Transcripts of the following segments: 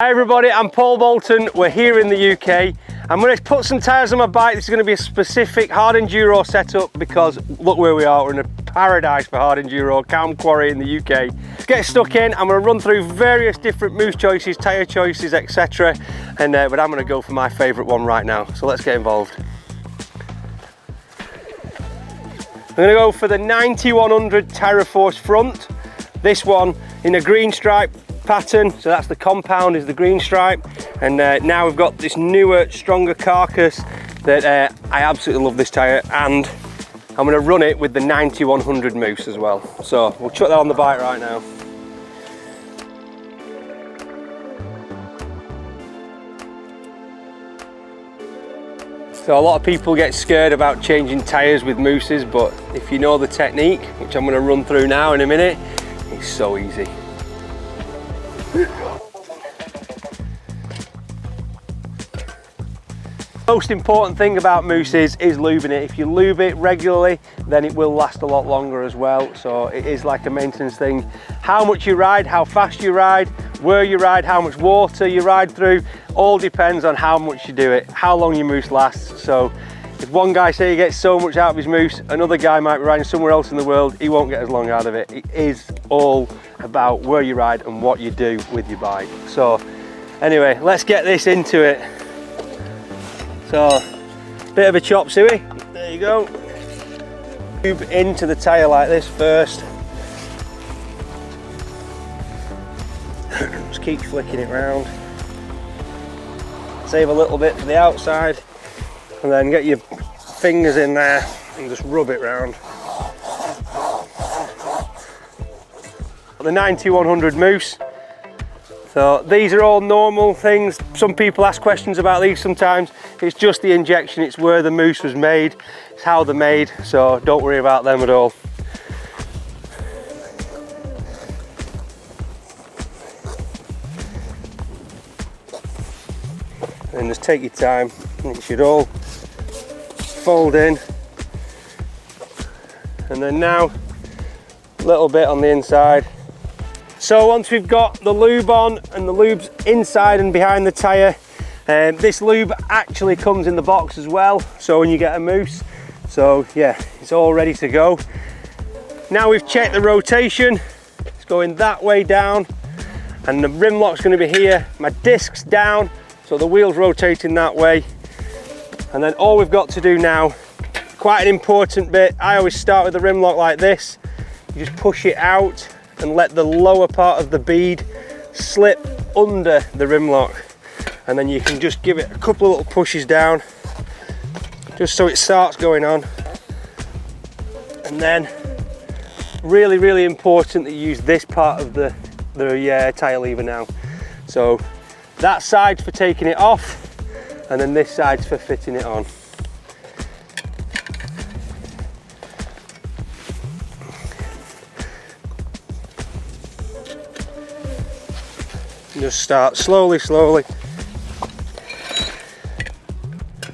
Hi everybody, I'm Paul Bolton. We're here in the UK. I'm going to put some tyres on my bike. This is going to be a specific hard enduro setup because look where we are. We're in a paradise for hard enduro, Calm Quarry in the UK. Let's get stuck in. I'm going to run through various different mousse choices, tyre choices, etc. But I'm going to go for my favourite one right now. So let's get involved. I'm going to go for the 9100 Terra Force front. This one in a green stripe pattern, so that's the compound is the green stripe, and now we've got this newer, stronger carcass that I absolutely love this tyre, and I'm going to run it with the 9100 mousse as well. So we'll chuck that on the bike right now. So a lot of people get scared about changing tyres with mousses, but if you know the technique, which I'm going to run through now in a minute, it's so easy. Most important thing about mousses is lubing it. If you lube it regularly, then it will last a lot longer as well. So it is like a maintenance thing. How much you ride, how fast you ride, where you ride, how much water you ride through, all depends on how much you do it, how long your mousse lasts. So if one guy say he gets so much out of his mousse, another guy might be riding somewhere else in the world, he won't get as long out of it. It is all about where you ride and what you do with your bike. So anyway, let's get this into it. So, bit of a chop suey, there you go. Tube into the tyre like this first. Just keep flicking it round. Save a little bit for the outside, and then get your fingers in there and just rub it round. The 9100 mousse. So these are all normal things. Some people ask questions about these sometimes. It's just the injection, it's where the mousse was made, it's how they're made, so don't worry about them at all. And just take your time, it should all fold in. And then now, a little bit on the inside. So once we've got the lube on and the lube's inside and behind the tyre, this lube actually comes in the box as well, so when you get a mousse, so yeah, it's all ready to go. Now we've checked the rotation, it's going that way down, and the rim lock's going to be here, my disc's down, so the wheel's rotating that way, and then all we've got to do now, quite an important bit, I always start with the rim lock like this, you just push it out and let the lower part of the bead slip under the rim lock, and then you can just give it a couple of little pushes down just so it starts going on. And then really important that you use this part of the tyre lever now. So that side's for taking it off, and then this side's for fitting it on. Just start slowly.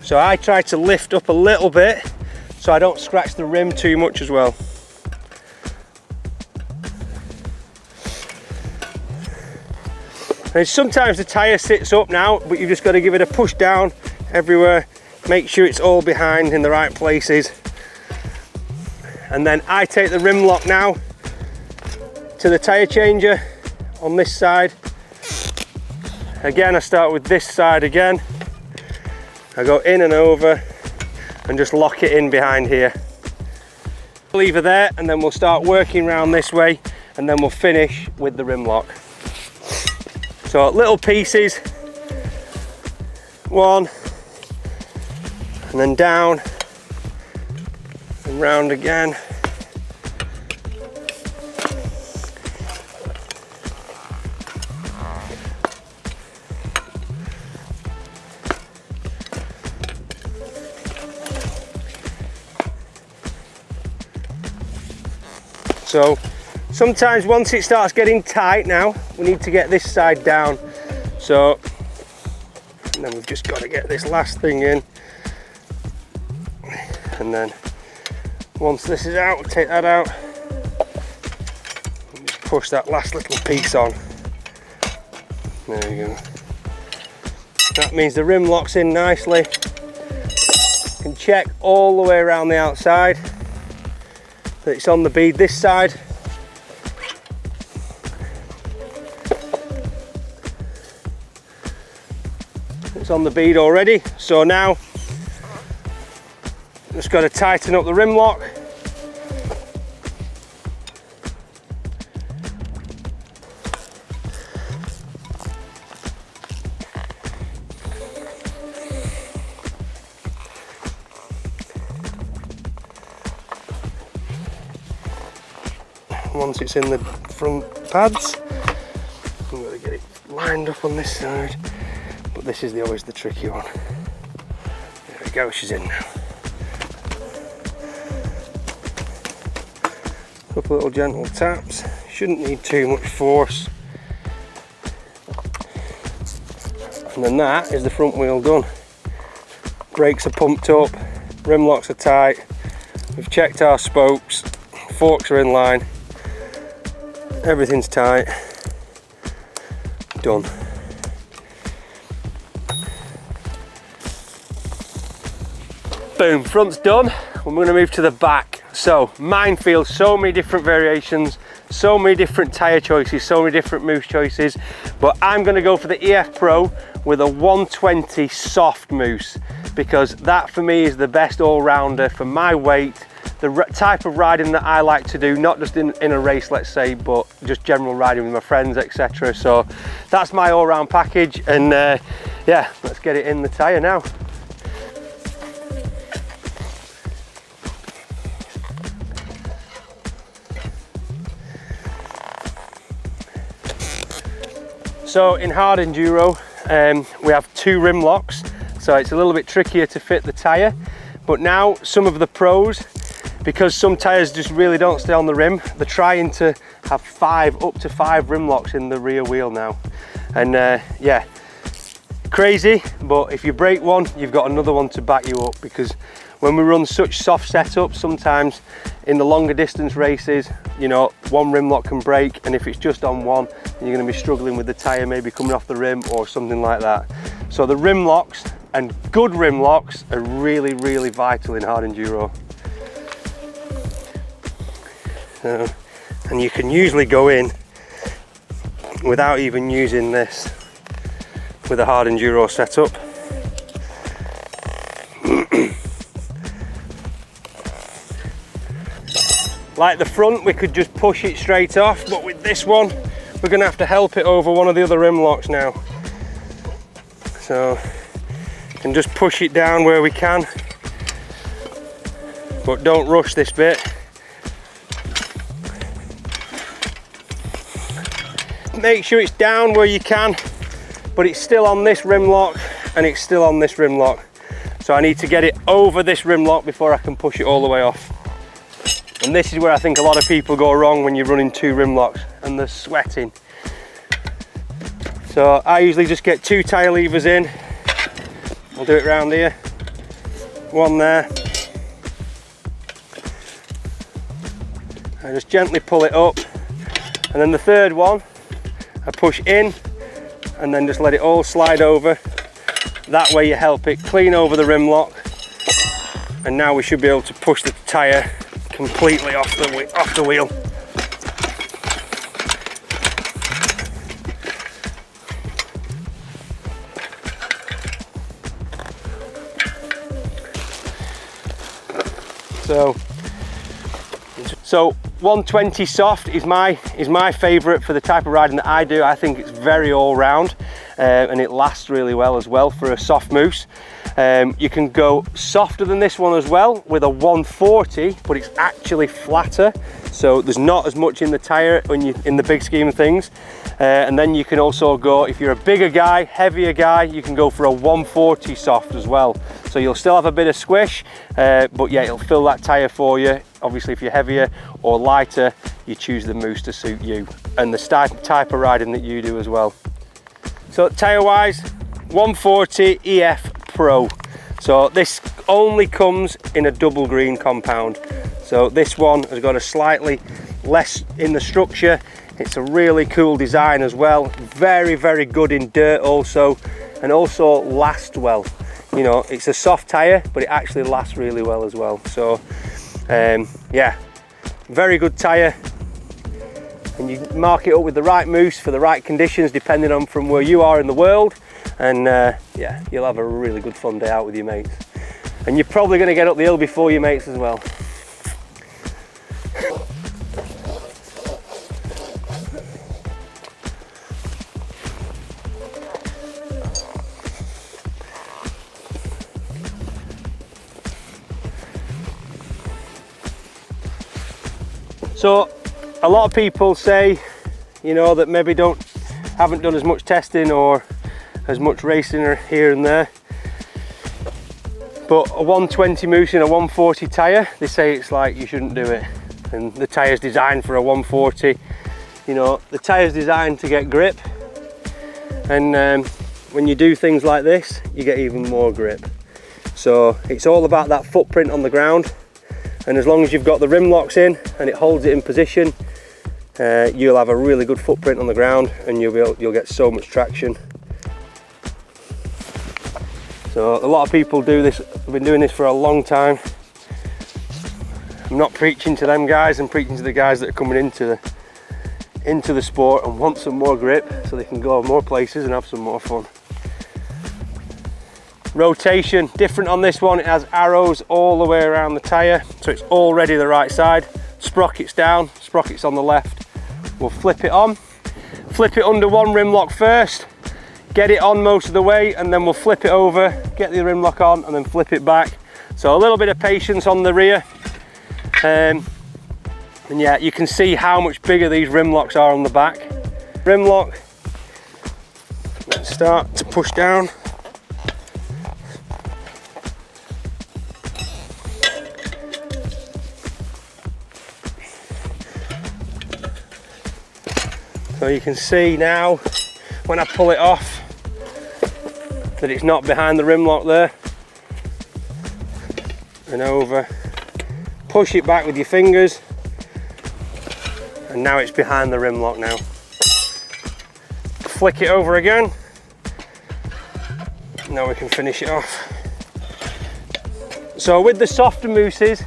So I try to lift up a little bit so I don't scratch the rim too much as well. And sometimes the tyre sits up now, but you've just got to give it a push down everywhere, make sure it's all behind in the right places. And then I take the rim lock now to the tyre changer on this side. Again, I start with this side again. I go in and over and just lock it in behind here. Lever there, and then we'll start working around this way, and then we'll finish with the rim lock. So little pieces, one, and then down and round again. So sometimes once it starts getting tight now, we need to get this side down. So, and then we've just got to get this last thing in. And then once this is out, take that out. And just push that last little piece on. There you go. That means the rim locks in nicely. You can check all the way around the outside that it's on the bead this side. It's on the bead already, so now just got to tighten up the rim lock. Once it's in the front pads, I'm going to get it lined up on this side, but this is always the tricky one. There we go, she's in now. A couple little gentle taps, shouldn't need too much force. And then that is the front wheel done. Brakes are pumped up, rim locks are tight, we've checked our spokes, forks are in line. Everything's tight, done. Boom, front's done. We're going to move to the back. So minefield, so many different variations, so many different tyre choices, so many different mousse choices, but I'm going to go for the EF Pro with a 120 soft mousse, because that for me is the best all-rounder for my weight, the type of riding that I like to do, not just in a race, let's say, but just general riding with my friends, etc. So that's my all-round package, and yeah, let's get it in the tyre now. So in hard enduro, we have 2 rim locks, so it's a little bit trickier to fit the tyre, but now some of the pros, because some tyres just really don't stay on the rim, they're trying to have up to 5 rim locks in the rear wheel now. And yeah, crazy, but if you break one, you've got another one to back you up, because when we run such soft setups, sometimes in the longer distance races, you know, one rim lock can break, and if it's just on one, you're going to be struggling with the tyre maybe coming off the rim or something like that. So the rim locks, and good rim locks, are really, really vital in hard enduro. And you can usually go in without even using this with a hard enduro setup. Like the front, we could just push it straight off, but with this one, we're going to have to help it over one of the other rim locks now. So, we can just push it down where we can, but don't rush this bit. Make sure it's down where you can, but it's still on this rim lock, and it's still on this rim lock. So I need to get it over this rim lock before I can push it all the way off. And this is where I think a lot of people go wrong when you're running 2 rim locks and they're sweating. So I usually just get 2 tyre levers in. I'll do it round here. One there. I just gently pull it up. And then the third one, I push in and then just let it all slide over. That way you help it clean over the rim lock. And now we should be able to push the tyre completely off the wheel. So 120 soft is my favourite for the type of riding that I do. I think it's very all round, and it lasts really well as well for a soft mousse. You can go softer than this one as well with a 140, but it's actually flatter, so there's not as much in the tyre in the big scheme of things. And then you can also go, if you're a bigger guy, heavier guy, you can go for a 140 soft as well. So you'll still have a bit of squish, but yeah, it'll fill that tyre for you. Obviously, if you're heavier or lighter, you choose the mousse to suit you and the type of riding that you do as well. So tyre wise, 140 EF Pro. So this only comes in a double green compound. So this one has got a slightly less in the structure. It's a really cool design as well. Very, very good in dirt also, and also lasts well. You know, it's a soft tyre, but it actually lasts really well as well. So yeah, very good tyre. And you mark it up with the right mousse for the right conditions, depending on from where you are in the world. And yeah, you'll have a really good fun day out with your mates. And you're probably going to get up the hill before your mates as well. So a lot of people say, you know, that maybe haven't done as much testing or as much racing here and there, but a 120 mousse in a 140 tyre, they say it's like you shouldn't do it. And the tyre's designed for a 140. You know, the tyre's designed to get grip, and when you do things like this, you get even more grip. So it's all about that footprint on the ground. And as long as you've got the rim locks in and it holds it in position, you'll have a really good footprint on the ground, and you'll get so much traction. So a lot of people do this, have been doing this for a long time. I'm not preaching to them guys, I'm preaching to the guys that are coming into the sport and want some more grip so they can go more places and have some more fun. Rotation, different on this one. It has arrows all the way around the tyre, so it's already the right side. Sprockets down, sprockets on the left. We'll flip it on, flip it under one rim lock first, get it on most of the way, and then we'll flip it over, get the rim lock on, and then flip it back. So a little bit of patience on the rear. And yeah, you can see how much bigger these rim locks are on the back. Rim lock, let's start to push down. So you can see now when I pull it off that it's not behind the rim lock there, and over, push it back with your fingers, and now it's behind the rim lock now. Flick it over again, now we can finish it off. So with the softer mousses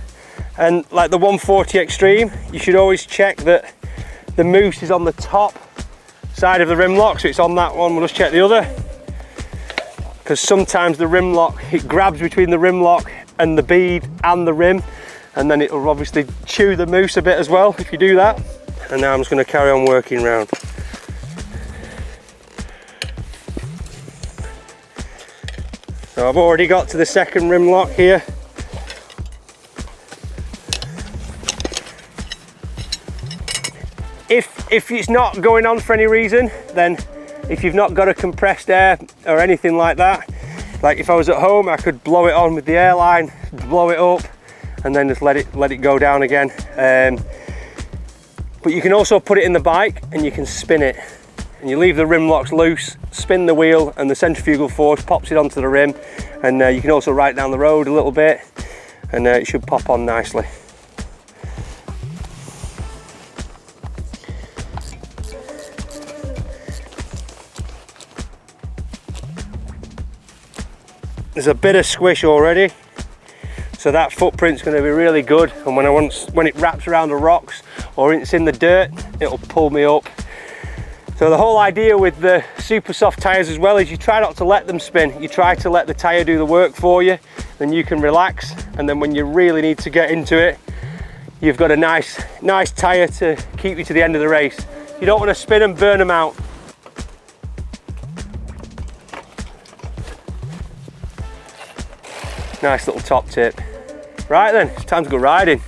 and like the 140 Extreme, you should always check that the mousse is on the top side of the rim lock, so it's on that one. We'll just check the other, because sometimes the rim lock, it grabs between the rim lock and the bead and the rim, and then it will obviously chew the mousse a bit as well if you do that. And now I'm just going to carry on working round. So I've already got to the second rim lock here. If it's not going on for any reason, then if you've not got a compressed air or anything like that, like if I was at home, I could blow it on with the airline, blow it up, and then just let it go down again. But you can also put it in the bike and you can spin it, and you leave the rim locks loose, spin the wheel, and the centrifugal force pops it onto the rim. And you can also ride down the road a little bit, and it should pop on nicely. There's a bit of squish already, so that footprint's going to be really good, and when it wraps around the rocks or it's in the dirt, it'll pull me up. So the whole idea with the super soft tyres as well is you try not to let them spin, you try to let the tyre do the work for you, then you can relax, and then when you really need to get into it, you've got a nice tyre to keep you to the end of the race. You don't want to spin and burn them out. Nice little top tip. Right then, it's time to go riding.